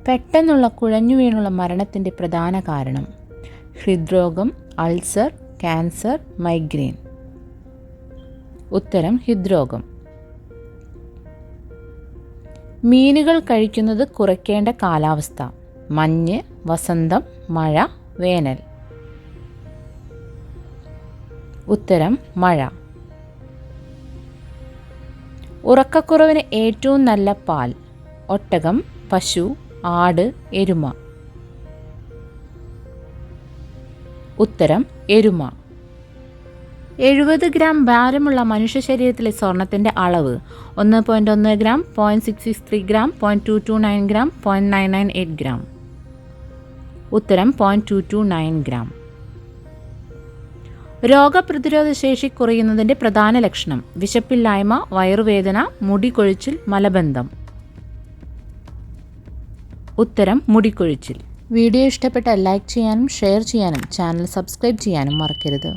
പെട്ടെന്നുള്ള കുഴഞ്ഞു വീണുള്ള മരണത്തിൻ്റെ പ്രധാന കാരണം ഹൃദ്രോഗം, അൾസർ, ക്യാൻസർ, മൈഗ്രെയിൻ. ഉത്തരം ഹൃദ്രോഗം. മീനുകൾ കഴിക്കുന്നത് കുറയ്ക്കേണ്ട കാലാവസ്ഥ: മഞ്ഞ്, വസന്തം, മഴ, വേനൽ. ഉത്തരം മഴ. ഉറക്കക്കുറവിന് ഏറ്റവും നല്ല പാൽ: ഒട്ടകം, പശു, ആട്, എരുമ. ഉത്തരം എരുമ. 70 ഗ്രാം ഭാരമുള്ള മനുഷ്യ ശരീരത്തിലെ സ്വർണത്തിൻ്റെ അളവ്: 1.1 ഗ്രാം, 0.663 ഗ്രാം, 0.229 ഗ്രാം, 0.998 ഗ്രാം. ഉത്തരം 0.229 ഗ്രാം. രോഗപ്രതിരോധ ശേഷി കുറയുന്നതിൻ്റെ പ്രധാന ലക്ഷണം: വിശപ്പില്ലായ്മ, വയറുവേദന, മുടികൊഴിച്ചിൽ, മലബന്ധം. ഉത്തരം മുടികൊഴിച്ചിൽ. വീഡിയോ ഇഷ്ടപ്പെട്ടാൽ ലൈക്ക് ചെയ്യാനും ഷെയർ ചെയ്യാനും ചാനൽ സബ്സ്ക്രൈബ് ചെയ്യാനും മറക്കരുത്.